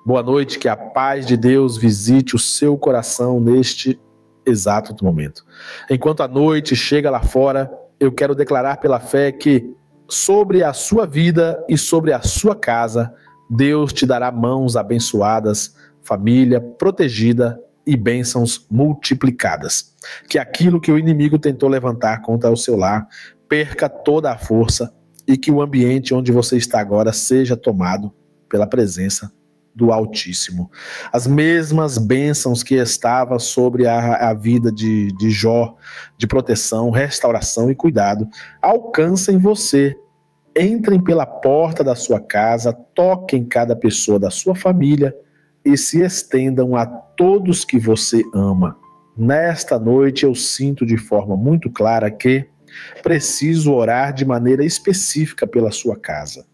Boa noite, que a paz de Deus visite o seu coração neste exato momento. Enquanto a noite chega lá fora, eu quero declarar pela fé que sobre a sua vida e sobre a sua casa, Deus te dará mãos abençoadas, família protegida e bênçãos multiplicadas. Que aquilo que o inimigo tentou levantar contra o seu lar perca toda a força e que o ambiente onde você está agora seja tomado pela presença do Altíssimo. As mesmas bênçãos que estavam sobre a vida de Jó, de proteção, restauração e cuidado, alcancem você. Entrem pela porta da sua casa, toquem cada pessoa da sua família e se estendam a todos que você ama. Nesta noite eu sinto de forma muito clara que preciso orar de maneira específica pela sua casa,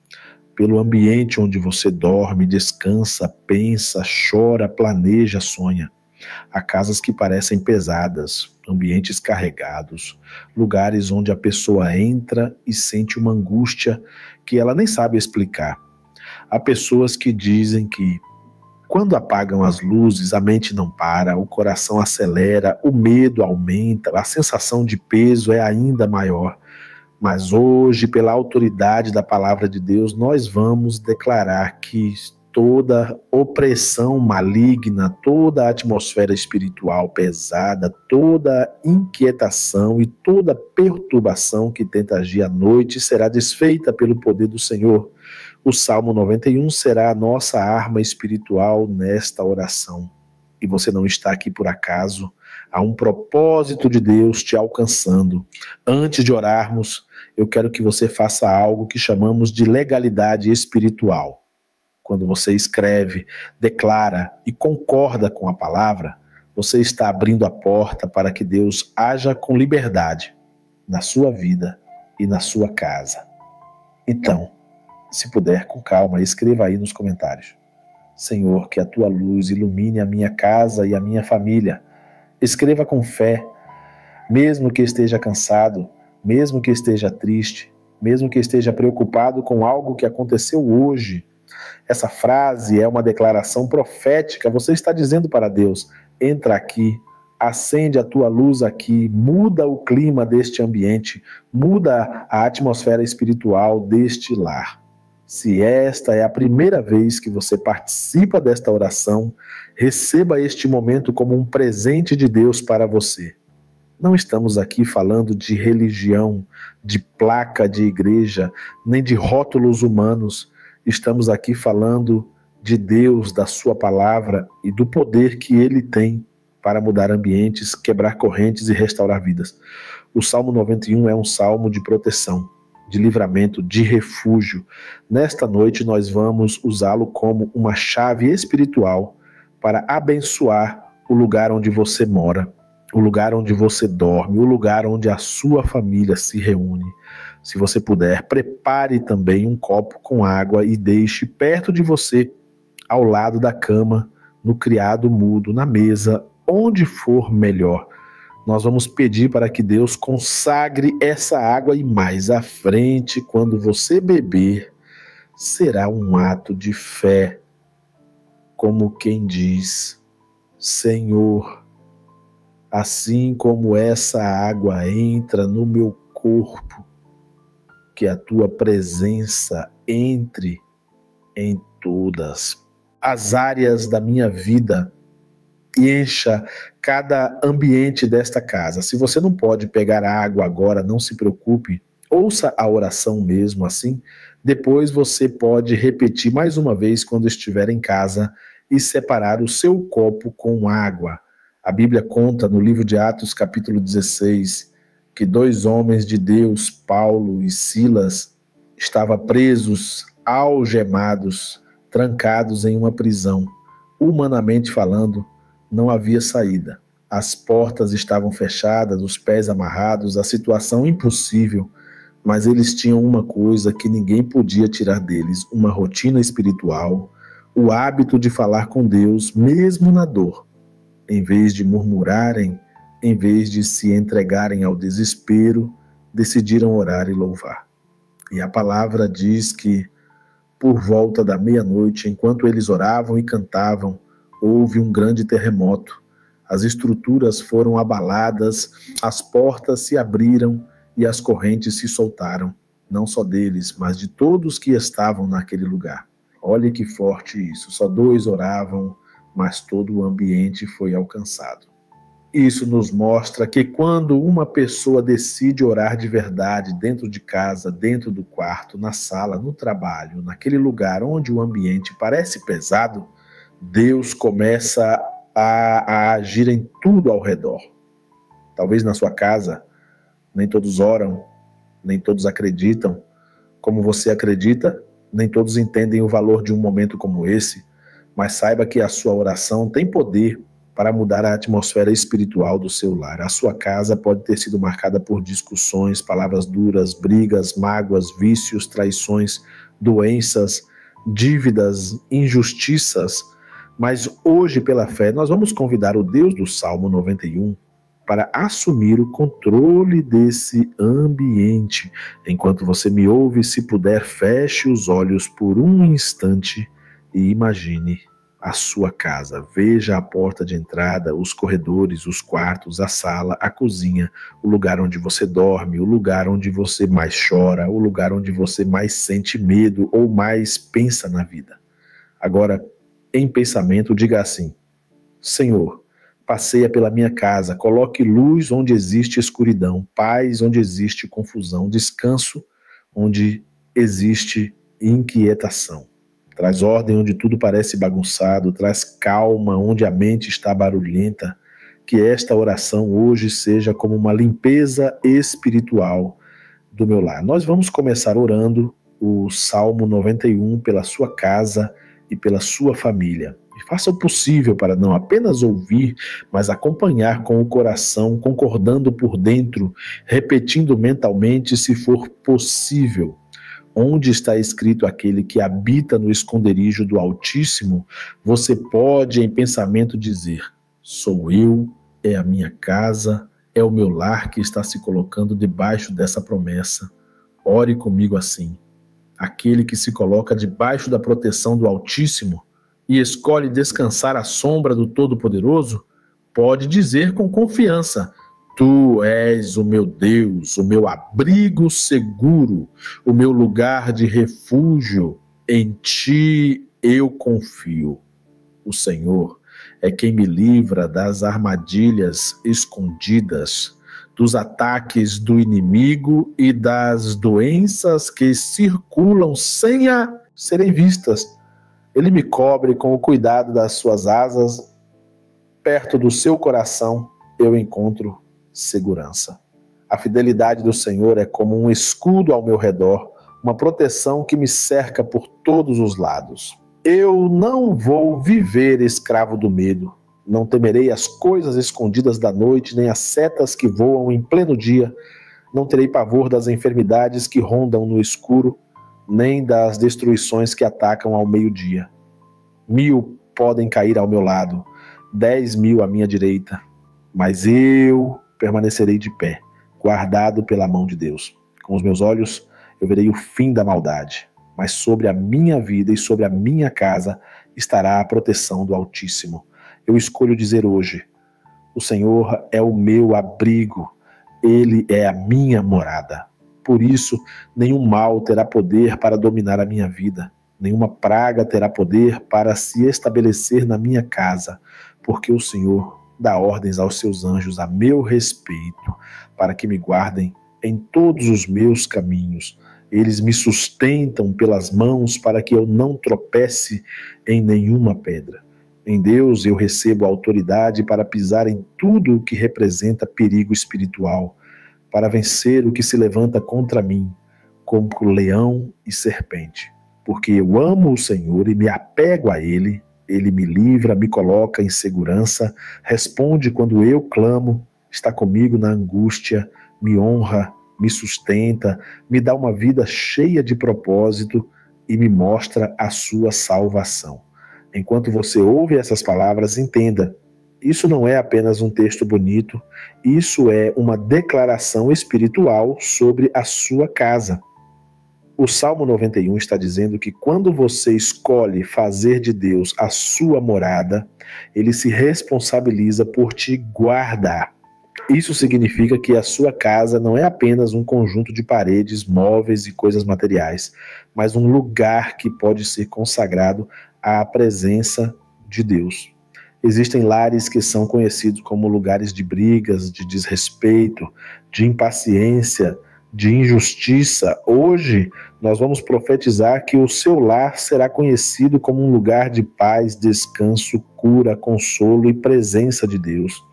pelo ambiente onde você dorme, descansa, pensa, chora, planeja, sonha. Há casas que parecem pesadas, ambientes carregados, lugares onde a pessoa entra e sente uma angústia que ela nem sabe explicar. Há pessoas que dizem que quando apagam as luzes, a mente não para, o coração acelera, o medo aumenta, a sensação de peso é ainda maior. Mas hoje, pela autoridade da palavra de Deus, nós vamos declarar que toda opressão maligna, toda atmosfera espiritual pesada, toda inquietação e toda perturbação que tenta agir à noite será desfeita pelo poder do Senhor. O Salmo 91 será a nossa arma espiritual nesta oração. E você não está aqui por acaso. Há um propósito de Deus te alcançando. Antes de orarmos, eu quero que você faça algo que chamamos de legalidade espiritual. Quando você escreve, declara e concorda com a palavra, você está abrindo a porta para que Deus haja com liberdade na sua vida e na sua casa. Então, se puder, com calma, escreva aí nos comentários: Senhor, que a tua luz ilumine a minha casa e a minha família. Escreva com fé, mesmo que esteja cansado, mesmo que esteja triste, mesmo que esteja preocupado com algo que aconteceu hoje. Essa frase é uma declaração profética. Você está dizendo para Deus: entra aqui, acende a tua luz aqui, muda o clima deste ambiente, muda a atmosfera espiritual deste lar. Se esta é a primeira vez que você participa desta oração, receba este momento como um presente de Deus para você. Não estamos aqui falando de religião, de placa de igreja, nem de rótulos humanos. Estamos aqui falando de Deus, da sua palavra e do poder que Ele tem para mudar ambientes, quebrar correntes e restaurar vidas. O Salmo 91 é um salmo de proteção, de livramento, de refúgio. Nesta noite nós vamos usá-lo como uma chave espiritual para abençoar o lugar onde você mora, o lugar onde você dorme, o lugar onde a sua família se reúne. Se você puder, prepare também um copo com água e deixe perto de você, ao lado da cama, no criado mudo, na mesa, onde for melhor. Nós vamos pedir para que Deus consagre essa água e mais à frente, quando você beber, será um ato de fé, como quem diz: Senhor, assim como essa água entra no meu corpo, que a tua presença entre em todas as áreas da minha vida e encha cada ambiente desta casa. Se você não pode pegar a água agora, não se preocupe, ouça a oração mesmo assim. Depois você pode repetir mais uma vez quando estiver em casa e separar o seu copo com água. A Bíblia conta no livro de Atos, capítulo 16, que 2 homens de Deus, Paulo e Silas, estavam presos, algemados, trancados em uma prisão. Humanamente falando, não havia saída. As portas estavam fechadas, os pés amarrados, a situação impossível, mas eles tinham uma coisa que ninguém podia tirar deles: uma rotina espiritual, o hábito de falar com Deus, mesmo na dor. Em vez de murmurarem, em vez de se entregarem ao desespero, decidiram orar e louvar. E a palavra diz que Por volta da meia-noite, enquanto eles oravam e cantavam, houve um grande terremoto. As estruturas foram abaladas, as portas se abriram e as correntes se soltaram, não só deles, mas de todos que estavam naquele lugar. Olha que forte isso, só 2 oravam, mas todo o ambiente foi alcançado. Isso nos mostra que quando uma pessoa decide orar de verdade dentro de casa, dentro do quarto, na sala, no trabalho, naquele lugar onde o ambiente parece pesado, Deus começa a agir em tudo ao redor. Talvez na sua casa, nem todos oram, nem todos acreditam como você acredita, nem todos entendem o valor de um momento como esse, mas saiba que a sua oração tem poder para mudar a atmosfera espiritual do seu lar. A sua casa pode ter sido marcada por discussões, palavras duras, brigas, mágoas, vícios, traições, doenças, dívidas, injustiças, mas hoje, pela fé, nós vamos convidar o Deus do Salmo 91 para assumir o controle desse ambiente. Enquanto você me ouve, se puder, feche os olhos por um instante e imagine a sua casa. Veja a porta de entrada, os corredores, os quartos, a sala, a cozinha, o lugar onde você dorme, o lugar onde você mais chora, o lugar onde você mais sente medo ou mais pensa na vida. Agora, em pensamento, diga assim: Senhor, passeia pela minha casa, coloque luz onde existe escuridão, paz onde existe confusão, descanso onde existe inquietação. Traz ordem onde tudo parece bagunçado, traz calma onde a mente está barulhenta. Que esta oração hoje seja como uma limpeza espiritual do meu lar. Nós vamos começar orando o Salmo 91 pela sua casa e pela sua família. E faça o possível para não apenas ouvir, mas acompanhar com o coração, concordando por dentro, repetindo mentalmente se for possível. Onde está escrito aquele que habita no esconderijo do Altíssimo, você pode em pensamento dizer: sou eu, é a minha casa, é o meu lar que está se colocando debaixo dessa promessa. Ore comigo assim. Aquele que se coloca debaixo da proteção do Altíssimo e escolhe descansar à sombra do Todo-Poderoso, pode dizer com confiança: Tu és o meu Deus, o meu abrigo seguro, o meu lugar de refúgio, em Ti eu confio. O Senhor é quem me livra das armadilhas escondidas, dos ataques do inimigo e das doenças que circulam sem serem vistas. Ele me cobre com o cuidado das suas asas, perto do seu coração eu encontro segurança. A fidelidade do Senhor é como um escudo ao meu redor, uma proteção que me cerca por todos os lados. Eu não vou viver escravo do medo, não temerei as coisas escondidas da noite, nem as setas que voam em pleno dia, não terei pavor das enfermidades que rondam no escuro, nem das destruições que atacam ao meio-dia. 1000 podem cair ao meu lado, 10.000 à minha direita, mas eu permanecerei de pé, guardado pela mão de Deus. Com os meus olhos eu verei o fim da maldade, mas sobre a minha vida e sobre a minha casa estará a proteção do Altíssimo. Eu escolho dizer hoje: o Senhor é o meu abrigo, Ele é a minha morada. Por isso, nenhum mal terá poder para dominar a minha vida, nenhuma praga terá poder para se estabelecer na minha casa, porque o Senhor dá ordens aos seus anjos a meu respeito, para que me guardem em todos os meus caminhos. Eles me sustentam pelas mãos para que eu não tropece em nenhuma pedra. Em Deus eu recebo autoridade para pisar em tudo o que representa perigo espiritual, para vencer o que se levanta contra mim, como leão e serpente. Porque eu amo o Senhor e me apego a Ele. Ele me livra, me coloca em segurança, responde quando eu clamo, está comigo na angústia, me honra, me sustenta, me dá uma vida cheia de propósito e me mostra a sua salvação. Enquanto você ouve essas palavras, entenda, isso não é apenas um texto bonito, isso é uma declaração espiritual sobre a sua casa. O Salmo 91 está dizendo que quando você escolhe fazer de Deus a sua morada, ele se responsabiliza por te guardar. Isso significa que a sua casa não é apenas um conjunto de paredes, móveis e coisas materiais, mas um lugar que pode ser consagrado à presença de Deus. Existem lares que são conhecidos como lugares de brigas, de desrespeito, de impaciência, de injustiça. Hoje, nós vamos profetizar que o seu lar será conhecido como um lugar de paz, descanso, cura, consolo e presença de Deus.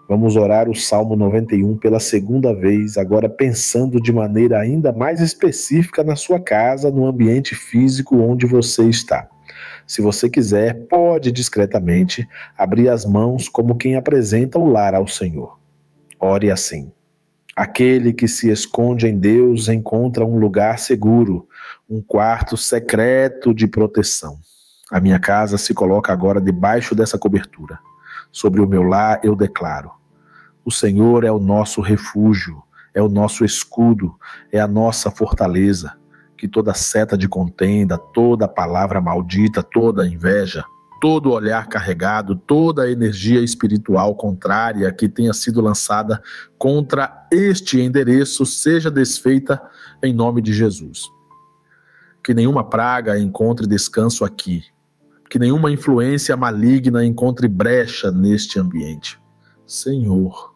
Vamos orar o Salmo 91 pela segunda vez, agora pensando de maneira ainda mais específica na sua casa, no ambiente físico onde você está. Se você quiser, pode discretamente abrir as mãos como quem apresenta o lar ao Senhor. Ore assim: aquele que se esconde em Deus encontra um lugar seguro, um quarto secreto de proteção. A minha casa se coloca agora debaixo dessa cobertura. Sobre o meu lar eu declaro: o Senhor é o nosso refúgio, é o nosso escudo, é a nossa fortaleza. Que toda seta de contenda, toda palavra maldita, toda inveja, todo olhar carregado, toda energia espiritual contrária que tenha sido lançada contra este endereço seja desfeita em nome de Jesus. Que nenhuma praga encontre descanso aqui. Que nenhuma influência maligna encontre brecha neste ambiente. Senhor,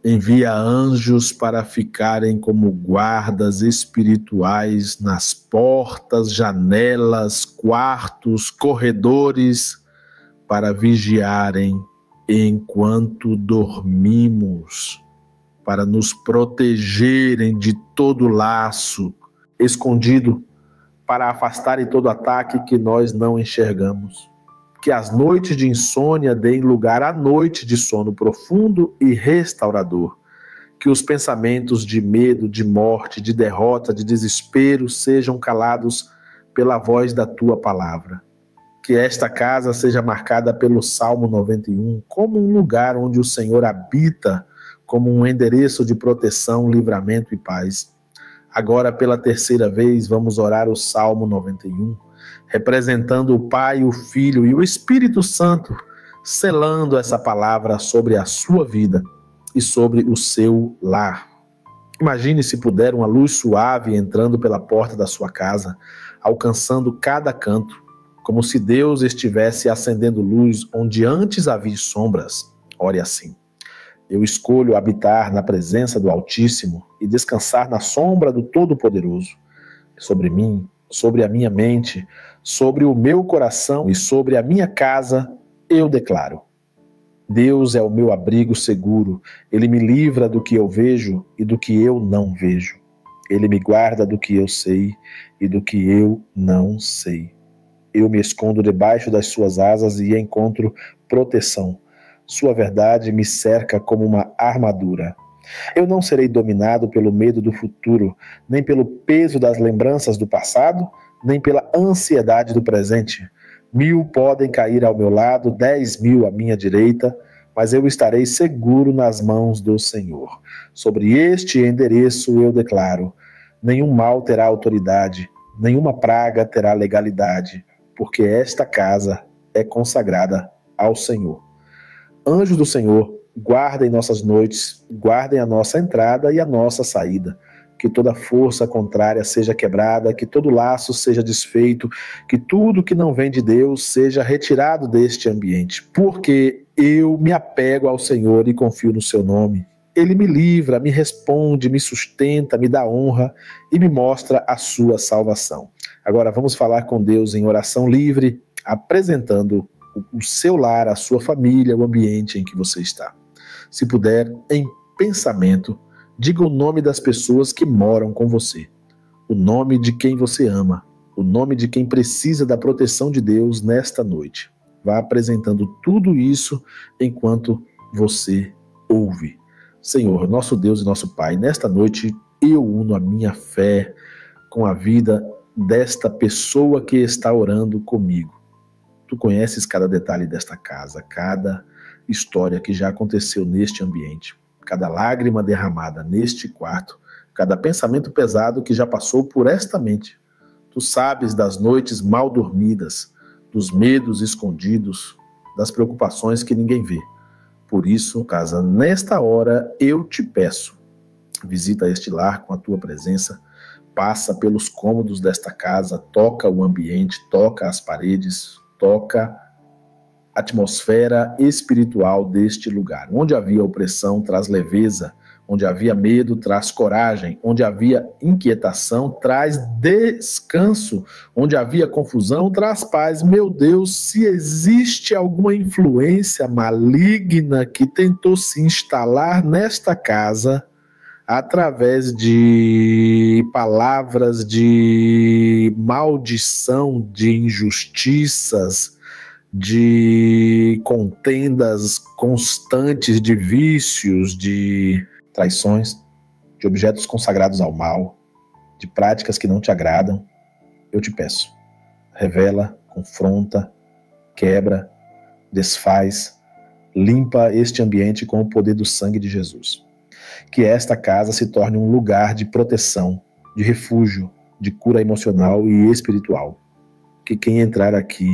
envia anjos para ficarem como guardas espirituais nas portas, janelas, quartos, corredores, para vigiarem enquanto dormimos, para nos protegerem de todo laço escondido, para afastarem todo ataque que nós não enxergamos. Que as noites de insônia deem lugar à noite de sono profundo e restaurador. Que os pensamentos de medo, de morte, de derrota, de desespero sejam calados pela voz da tua palavra. Que esta casa seja marcada pelo Salmo 91 como um lugar onde o Senhor habita, como um endereço de proteção, livramento e paz. Agora, pela terceira vez, vamos orar o Salmo 91, representando o Pai, o Filho e o Espírito Santo, selando essa palavra sobre a sua vida e sobre o seu lar. Imagine, se puder, uma luz suave entrando pela porta da sua casa, alcançando cada canto, como se Deus estivesse acendendo luz onde antes havia sombras. Ore assim: eu escolho habitar na presença do Altíssimo e descansar na sombra do Todo-Poderoso. Sobre mim, sobre a minha mente, sobre o meu coração e sobre a minha casa, eu declaro: Deus é o meu abrigo seguro, Ele me livra do que eu vejo e do que eu não vejo. Ele me guarda do que eu sei e do que eu não sei. Eu me escondo debaixo das suas asas e encontro proteção. Sua verdade me cerca como uma armadura. Eu não serei dominado pelo medo do futuro, nem pelo peso das lembranças do passado, nem pela ansiedade do presente. 1000 podem cair ao meu lado, 10.000 à minha direita, mas eu estarei seguro nas mãos do Senhor. Sobre este endereço eu declaro: nenhum mal terá autoridade, nenhuma praga terá legalidade, porque esta casa é consagrada ao Senhor. Anjos do Senhor, guardem nossas noites, guardem a nossa entrada e a nossa saída. Que toda força contrária seja quebrada, que todo laço seja desfeito, que tudo que não vem de Deus seja retirado deste ambiente. Porque eu me apego ao Senhor e confio no seu nome. Ele me livra, me responde, me sustenta, me dá honra e me mostra a sua salvação. Agora vamos falar com Deus em oração livre, apresentando o seu lar, a sua família, o ambiente em que você está. Se puder, em pensamento, diga o nome das pessoas que moram com você, o nome de quem você ama, o nome de quem precisa da proteção de Deus nesta noite. Vá apresentando tudo isso enquanto você ouve. Senhor, nosso Deus e nosso Pai, nesta noite eu uno a minha fé com a vida desta pessoa que está orando comigo. Tu conheces cada detalhe desta casa, cada história que já aconteceu neste ambiente, cada lágrima derramada neste quarto, cada pensamento pesado que já passou por esta mente. Tu sabes das noites mal dormidas, dos medos escondidos, das preocupações que ninguém vê. Por isso, casa, nesta hora eu te peço, visita este lar com a tua presença, passa pelos cômodos desta casa, toca o ambiente, toca as paredes, toca a atmosfera espiritual deste lugar. Onde havia opressão, traz leveza. Onde havia medo, traz coragem. Onde havia inquietação, traz descanso. Onde havia confusão, traz paz. Meu Deus, se existe alguma influência maligna que tentou se instalar nesta casa, através de palavras de maldição, de injustiças, de contendas constantes, de vícios, de traições, de objetos consagrados ao mal, de práticas que não te agradam, eu te peço, revela, confronta, quebra, desfaz, limpa este ambiente com o poder do sangue de Jesus. Que esta casa se torne um lugar de proteção, de refúgio, de cura emocional e espiritual. Que quem entrar aqui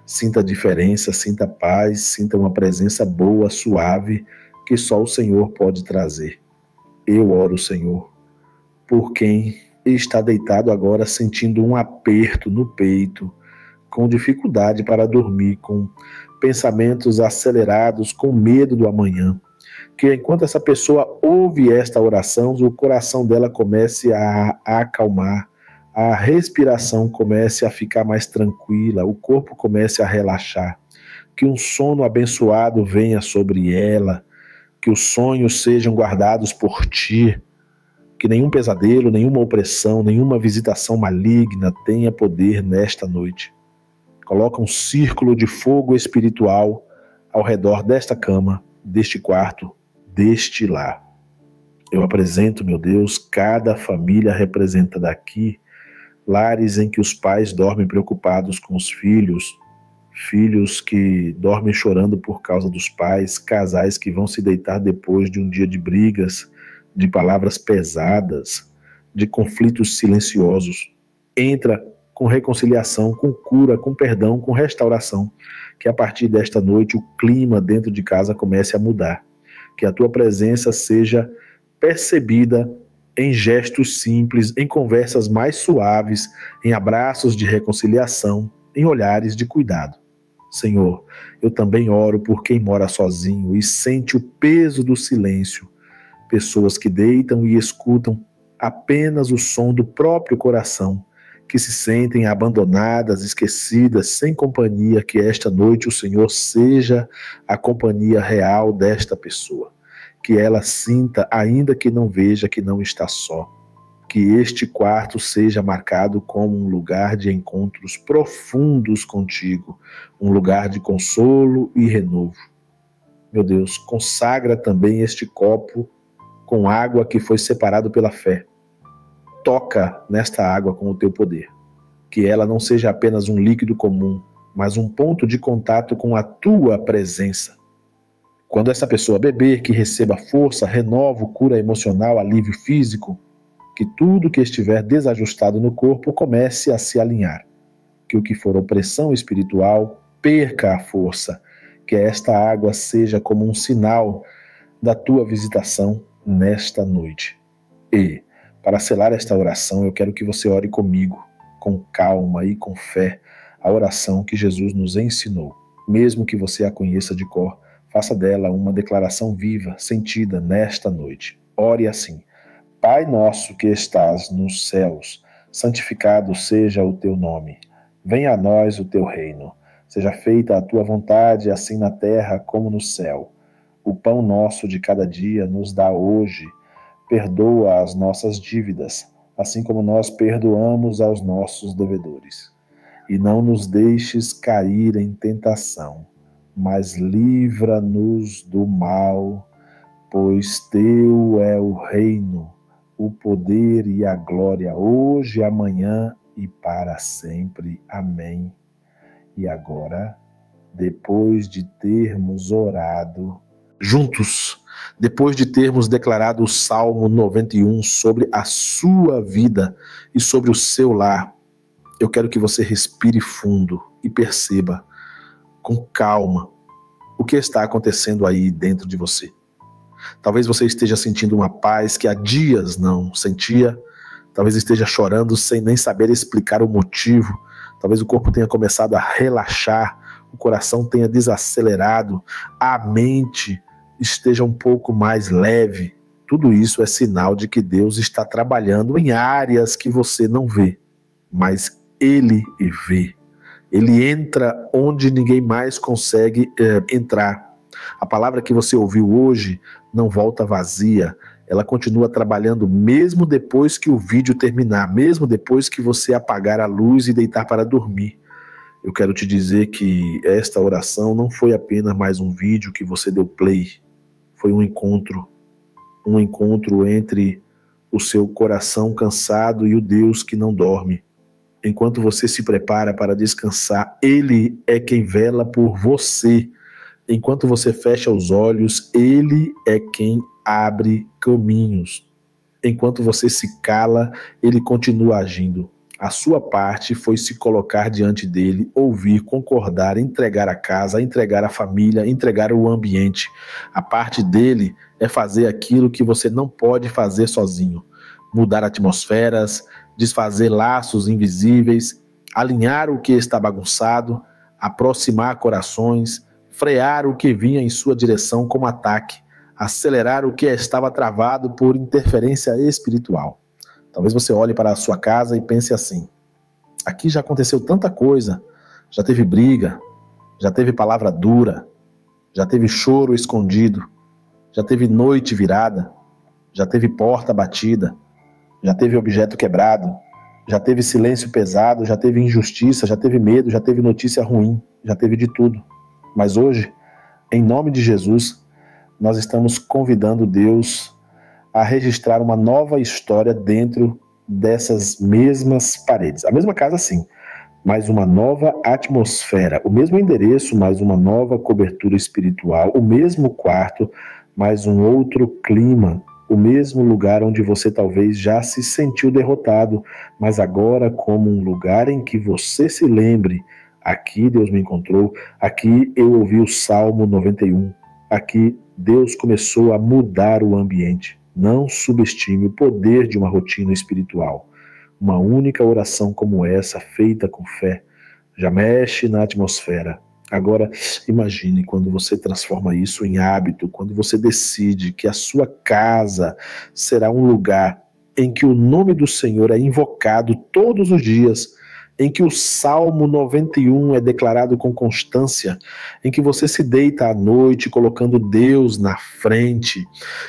sinta diferença, sinta paz, sinta uma presença boa, suave, que só o Senhor pode trazer. Eu oro, Senhor, por quem está deitado agora sentindo um aperto no peito, com dificuldade para dormir, com pensamentos acelerados, com medo do amanhã. Que enquanto essa pessoa ouve esta oração, o coração dela comece a acalmar, a respiração comece a ficar mais tranquila, o corpo comece a relaxar, que um sono abençoado venha sobre ela, que os sonhos sejam guardados por ti, que nenhum pesadelo, nenhuma opressão, nenhuma visitação maligna tenha poder nesta noite. Coloca um círculo de fogo espiritual ao redor desta cama, deste quarto, deste lar. Eu apresento, meu Deus, cada família representada aqui, lares em que os pais dormem preocupados com os filhos, filhos que dormem chorando por causa dos pais, casais que vão se deitar depois de um dia de brigas, de palavras pesadas, de conflitos silenciosos. Entra com reconciliação, com cura, com perdão, com restauração. Que a partir desta noite o clima dentro de casa comece a mudar. Que a tua presença seja percebida em gestos simples, em conversas mais suaves, em abraços de reconciliação, em olhares de cuidado. Senhor, eu também oro por quem mora sozinho e sente o peso do silêncio. Pessoas que deitam e escutam apenas o som do próprio coração, que se sentem abandonadas, esquecidas, sem companhia. Que esta noite o Senhor seja a companhia real desta pessoa. Que ela sinta, ainda que não veja, que não está só. Que este quarto seja marcado como um lugar de encontros profundos contigo, um lugar de consolo e renovo. Meu Deus, consagra também este copo com água que foi separado pela fé. Toca nesta água com o teu poder. Que ela não seja apenas um líquido comum, mas um ponto de contato com a tua presença. Quando essa pessoa beber, que receba força, renovo, cura emocional, alívio físico, que tudo que estiver desajustado no corpo comece a se alinhar. Que o que for opressão espiritual perca a força. Que esta água seja como um sinal da tua visitação nesta noite. E, para selar esta oração, eu quero que você ore comigo, com calma e com fé, a oração que Jesus nos ensinou. Mesmo que você a conheça de cor, faça dela uma declaração viva, sentida nesta noite. Ore assim: Pai nosso que estás nos céus, santificado seja o teu nome. Venha a nós o teu reino. Seja feita a tua vontade, assim na terra como no céu. O pão nosso de cada dia nos dá hoje. Perdoa as nossas dívidas, assim como nós perdoamos aos nossos devedores. E não nos deixes cair em tentação, mas livra-nos do mal, pois teu é o reino, o poder e a glória, hoje, amanhã e para sempre. Amém. E agora, depois de termos orado juntos, Depois de termos declarado o Salmo 91 sobre a sua vida e sobre o seu lar, eu quero que você respire fundo e perceba com calma o que está acontecendo aí dentro de você. Talvez você esteja sentindo uma paz que há dias não sentia, talvez esteja chorando sem nem saber explicar o motivo, talvez o corpo tenha começado a relaxar, o coração tenha desacelerado, a mente esteja um pouco mais leve. Tudo isso é sinal de que Deus está trabalhando em áreas que você não vê, mas Ele vê. Ele entra onde ninguém mais consegue entrar. A palavra que você ouviu hoje não volta vazia, ela continua trabalhando mesmo depois que o vídeo terminar, mesmo depois que você apagar a luz e deitar para dormir. Eu quero te dizer que esta oração não foi apenas mais um vídeo que você deu play, foi um encontro entre o seu coração cansado e o Deus que não dorme. Enquanto você se prepara para descansar, Ele é quem vela por você. Enquanto você fecha os olhos, Ele é quem abre caminhos. Enquanto você se cala, Ele continua agindo. A sua parte foi se colocar diante dele, ouvir, concordar, entregar a casa, entregar a família, entregar o ambiente. A parte dele é fazer aquilo que você não pode fazer sozinho. Mudar atmosferas, desfazer laços invisíveis, alinhar o que está bagunçado, aproximar corações, frear o que vinha em sua direção como ataque, acelerar o que estava travado por interferência espiritual. Talvez você olhe para a sua casa e pense assim: aqui já aconteceu tanta coisa, já teve briga, já teve palavra dura, já teve choro escondido, já teve noite virada, já teve porta batida, já teve objeto quebrado, já teve silêncio pesado, já teve injustiça, já teve medo, já teve notícia ruim, já teve de tudo. Mas hoje, em nome de Jesus, nós estamos convidando Deus a registrar uma nova história dentro dessas mesmas paredes. A mesma casa, sim, mas uma nova atmosfera. O mesmo endereço, mas uma nova cobertura espiritual. O mesmo quarto, mas um outro clima. O mesmo lugar onde você talvez já se sentiu derrotado, mas agora como um lugar em que você se lembre: aqui Deus me encontrou, aqui eu ouvi o Salmo 91, aqui Deus começou a mudar o ambiente. Não subestime o poder de uma rotina espiritual. Uma única oração como essa, feita com fé, já mexe na atmosfera. Agora, imagine quando você transforma isso em hábito, quando você decide que a sua casa será um lugar em que o nome do Senhor é invocado todos os dias, em que o Salmo 91 é declarado com constância, em que você se deita à noite colocando Deus na frente.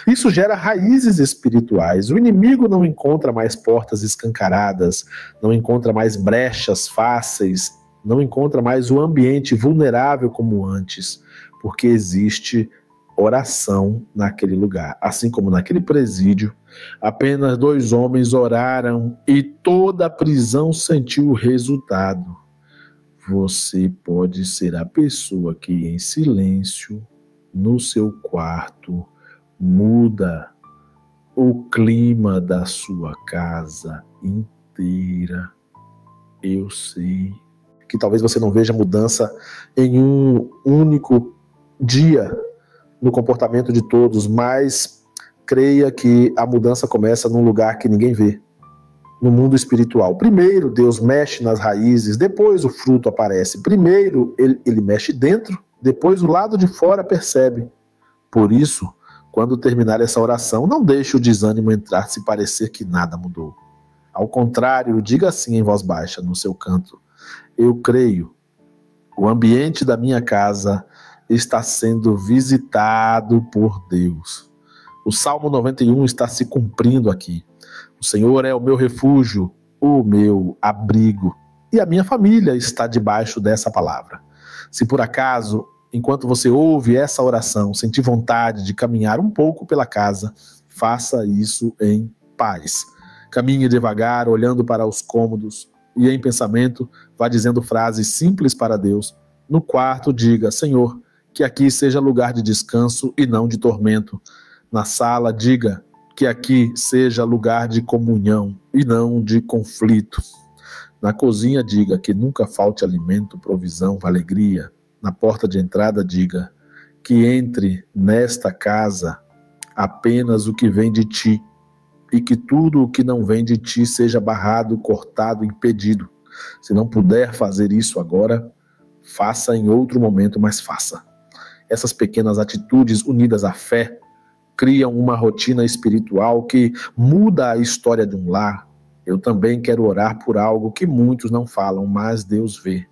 Isso gera raízes espirituais. O inimigo não encontra mais portas escancaradas, não encontra mais brechas fáceis, não encontra mais o ambiente vulnerável como antes, porque existe oração naquele lugar. Assim como naquele presídio, apenas 2 homens oraram e toda a prisão sentiu o resultado. Você pode ser a pessoa que em silêncio, no seu quarto, muda o clima da sua casa inteira. Eu sei que talvez você não veja mudança em um único dia no comportamento de todos, mas creia que a mudança começa num lugar que ninguém vê, no mundo espiritual. Primeiro Deus mexe nas raízes, depois o fruto aparece. Primeiro ele mexe dentro, depois o lado de fora percebe. Por isso, quando terminar essa oração, não deixe o desânimo entrar se parecer que nada mudou. Ao contrário, diga assim em voz baixa no seu canto: eu creio, o ambiente da minha casa está sendo visitado por Deus. O Salmo 91 está se cumprindo aqui. O Senhor é o meu refúgio, o meu abrigo, e a minha família está debaixo dessa palavra. Se por acaso, enquanto você ouve essa oração, sentir vontade de caminhar um pouco pela casa, faça isso em paz. Caminhe devagar, olhando para os cômodos, e em pensamento vá dizendo frases simples para Deus. No quarto, diga: Senhor, que aqui seja lugar de descanso e não de tormento. Na sala, diga que aqui seja lugar de comunhão e não de conflito. Na cozinha, diga que nunca falte alimento, provisão, alegria. Na porta de entrada, diga que entre nesta casa apenas o que vem de ti e que tudo o que não vem de ti seja barrado, cortado, impedido. Se não puder fazer isso agora, faça em outro momento, mas faça. Essas pequenas atitudes unidas à fé criam uma rotina espiritual que muda a história de um lar. Eu também quero orar por algo que muitos não falam, mas Deus vê.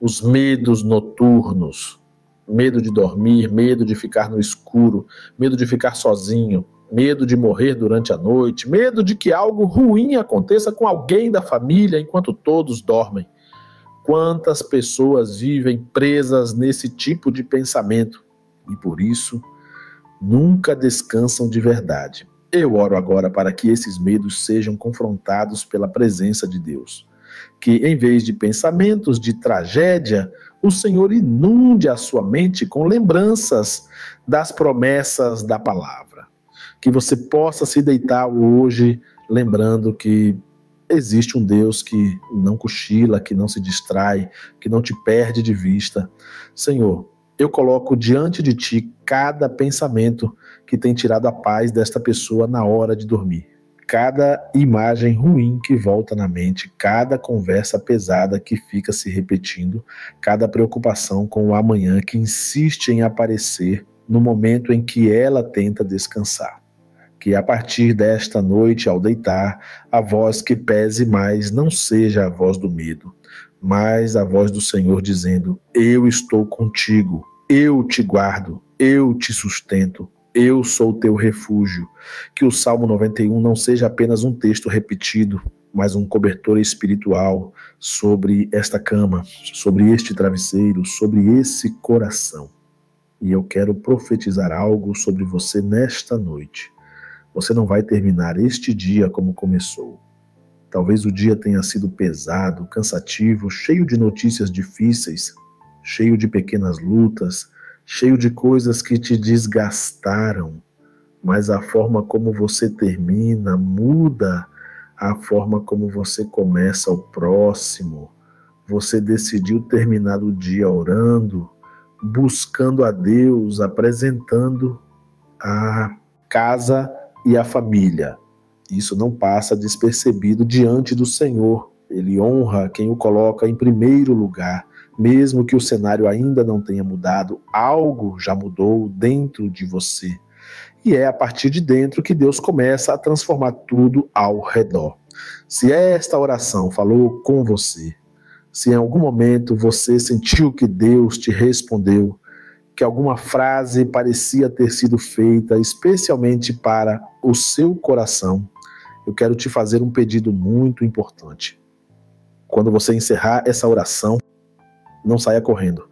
Os medos noturnos, medo de dormir, medo de ficar no escuro, medo de ficar sozinho, medo de morrer durante a noite, medo de que algo ruim aconteça com alguém da família enquanto todos dormem. Quantas pessoas vivem presas nesse tipo de pensamento e por isso nunca descansam de verdade. Eu oro agora para que esses medos sejam confrontados pela presença de Deus. Que em vez de pensamentos de tragédia, o Senhor inunde a sua mente com lembranças das promessas da palavra. Que você possa se deitar hoje lembrando que existe um Deus que não cochila, que não se distrai, que não te perde de vista. Senhor, eu coloco diante de ti cada pensamento que tem tirado a paz desta pessoa na hora de dormir. Cada imagem ruim que volta na mente, cada conversa pesada que fica se repetindo, cada preocupação com o amanhã que insiste em aparecer no momento em que ela tenta descansar. Que a partir desta noite, ao deitar, a voz que pese mais não seja a voz do medo, mas a voz do Senhor dizendo: eu estou contigo, eu te guardo, eu te sustento, eu sou teu refúgio. Que o Salmo 91 não seja apenas um texto repetido, mas um cobertor espiritual sobre esta cama, sobre este travesseiro, sobre esse coração. E eu quero profetizar algo sobre você nesta noite. Você não vai terminar este dia como começou. Talvez o dia tenha sido pesado, cansativo, cheio de notícias difíceis, cheio de pequenas lutas, cheio de coisas que te desgastaram. Mas a forma como você termina muda a forma como você começa o próximo. Você decidiu terminar o dia orando, buscando a Deus, apresentando a casa e a família. Isso não passa despercebido diante do Senhor. Ele honra quem o coloca em primeiro lugar. Mesmo que o cenário ainda não tenha mudado, algo já mudou dentro de você. E é a partir de dentro que Deus começa a transformar tudo ao redor. Se esta oração falou com você, se em algum momento você sentiu que Deus te respondeu, que alguma frase parecia ter sido feita especialmente para o seu coração, eu quero te fazer um pedido muito importante. Quando você encerrar essa oração, não saia correndo.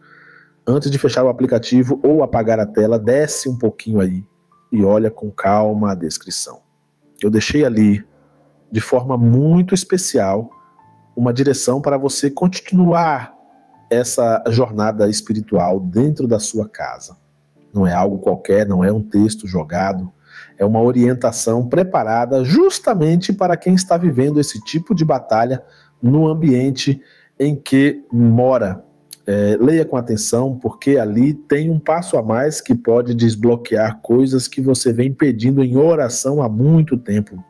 Antes de fechar o aplicativo ou apagar a tela, desce um pouquinho aí e olha com calma a descrição. Eu deixei ali, de forma muito especial, uma direção para você continuar essa jornada espiritual dentro da sua casa. Não é algo qualquer, não é um texto jogado, é uma orientação preparada justamente para quem está vivendo esse tipo de batalha no ambiente em que mora. Leia com atenção, porque ali tem um passo a mais que pode desbloquear coisas que você vem pedindo em oração há muito tempo.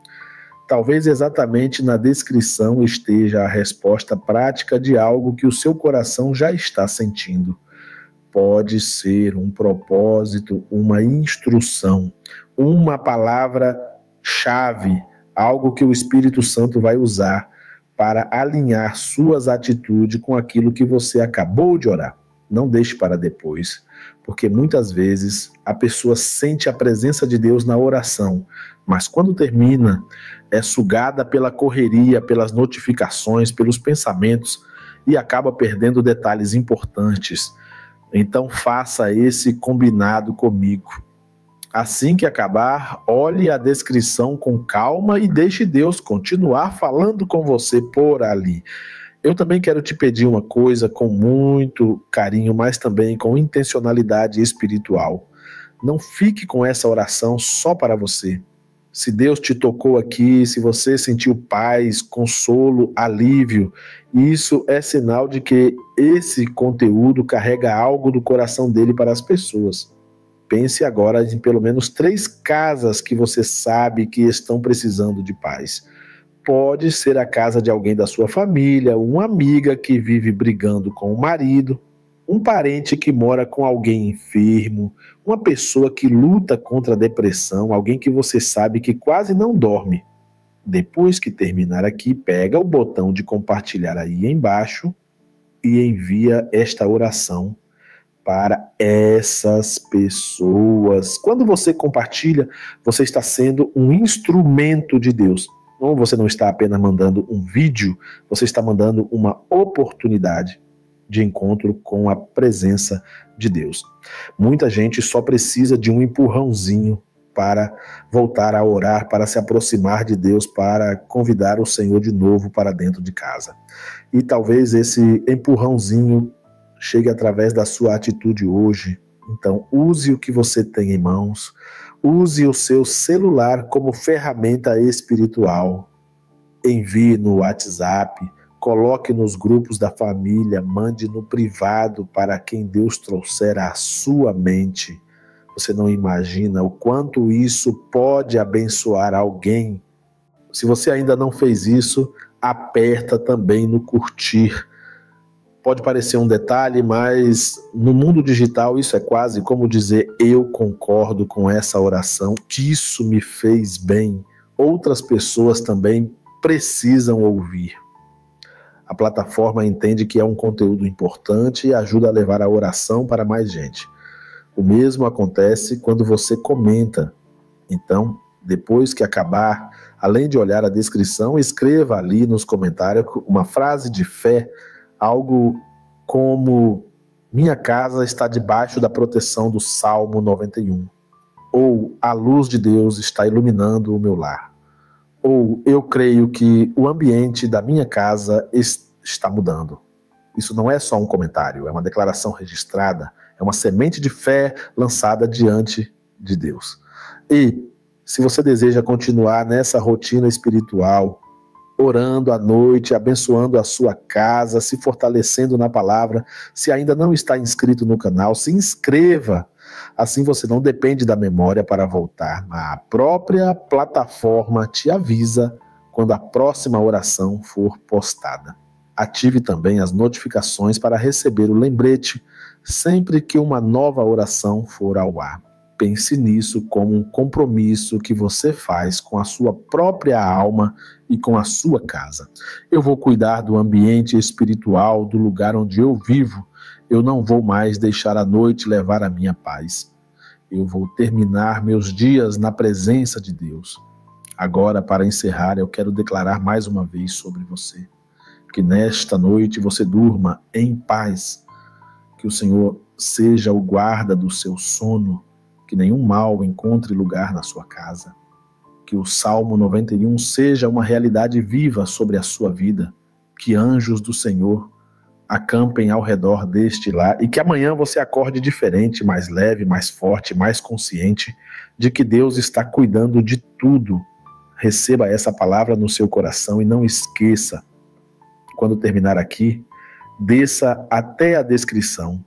Talvez exatamente na descrição esteja a resposta prática de algo que o seu coração já está sentindo. Pode ser um propósito, uma instrução, uma palavra-chave, algo que o Espírito Santo vai usar para alinhar suas atitudes com aquilo que você acabou de orar. Não deixe para depois, porque muitas vezes a pessoa sente a presença de Deus na oração, mas quando termina, é sugada pela correria, pelas notificações, pelos pensamentos e acaba perdendo detalhes importantes. Então faça esse combinado comigo. Assim que acabar, olhe a descrição com calma e deixe Deus continuar falando com você por ali. Eu também quero te pedir uma coisa com muito carinho, mas também com intencionalidade espiritual. Não fique com essa oração só para você. Se Deus te tocou aqui, se você sentiu paz, consolo, alívio, isso é sinal de que esse conteúdo carrega algo do coração dele para as pessoas. Pense agora em pelo menos 3 casas que você sabe que estão precisando de paz. Pode ser a casa de alguém da sua família, uma amiga que vive brigando com o marido, um parente que mora com alguém enfermo, uma pessoa que luta contra a depressão, alguém que você sabe que quase não dorme. Depois que terminar aqui, pega o botão de compartilhar aí embaixo e envia esta oração para essas pessoas. Quando você compartilha, você está sendo um instrumento de Deus. Ou você não está apenas mandando um vídeo, você está mandando uma oportunidade de encontro com a presença de Deus. Muita gente só precisa de um empurrãozinho para voltar a orar, para se aproximar de Deus, para convidar o Senhor de novo para dentro de casa. E talvez esse empurrãozinho chegue através da sua atitude hoje. Então, use o que você tem em mãos, use o seu celular como ferramenta espiritual. Envie no WhatsApp, coloque nos grupos da família, mande no privado para quem Deus trouxer à sua mente. Você não imagina o quanto isso pode abençoar alguém. Se você ainda não fez isso, aperta também no curtir. Pode parecer um detalhe, mas no mundo digital isso é quase como dizer: eu concordo com essa oração, que isso me fez bem. Outras pessoas também precisam ouvir. A plataforma entende que é um conteúdo importante e ajuda a levar a oração para mais gente. O mesmo acontece quando você comenta. Então, depois que acabar, além de olhar a descrição, escreva ali nos comentários uma frase de fé, algo como: minha casa está debaixo da proteção do Salmo 91. Ou a luz de Deus está iluminando o meu lar. Ou eu creio que o ambiente da minha casa está mudando. Isso não é só um comentário, é uma declaração registrada, é uma semente de fé lançada diante de Deus. E se você deseja continuar nessa rotina espiritual, orando à noite, abençoando a sua casa, se fortalecendo na palavra, se ainda não está inscrito no canal, se inscreva. Assim você não depende da memória para voltar. A própria plataforma te avisa quando a próxima oração for postada. Ative também as notificações para receber o lembrete sempre que uma nova oração for ao ar. Pense nisso como um compromisso que você faz com a sua própria alma e com a sua casa. Eu vou cuidar do ambiente espiritual do lugar onde eu vivo. Eu não vou mais deixar a noite levar a minha paz. Eu vou terminar meus dias na presença de Deus. Agora, para encerrar, eu quero declarar mais uma vez sobre você. Que nesta noite você durma em paz. Que o Senhor seja o guarda do seu sono. Que nenhum mal encontre lugar na sua casa. Que o Salmo 91 seja uma realidade viva sobre a sua vida. Que anjos do Senhor acampem ao redor deste lar e que amanhã você acorde diferente, mais leve, mais forte, mais consciente de que Deus está cuidando de tudo. Receba essa palavra no seu coração e não esqueça, quando terminar aqui, desça até a descrição,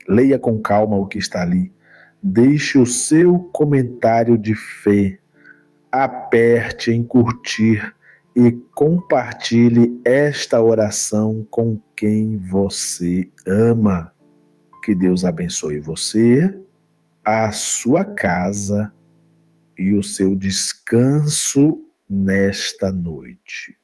leia com calma o que está ali, deixe o seu comentário de fé, aperte em curtir e compartilhe esta oração com quem você ama. Que Deus abençoe você, a sua casa e o seu descanso nesta noite.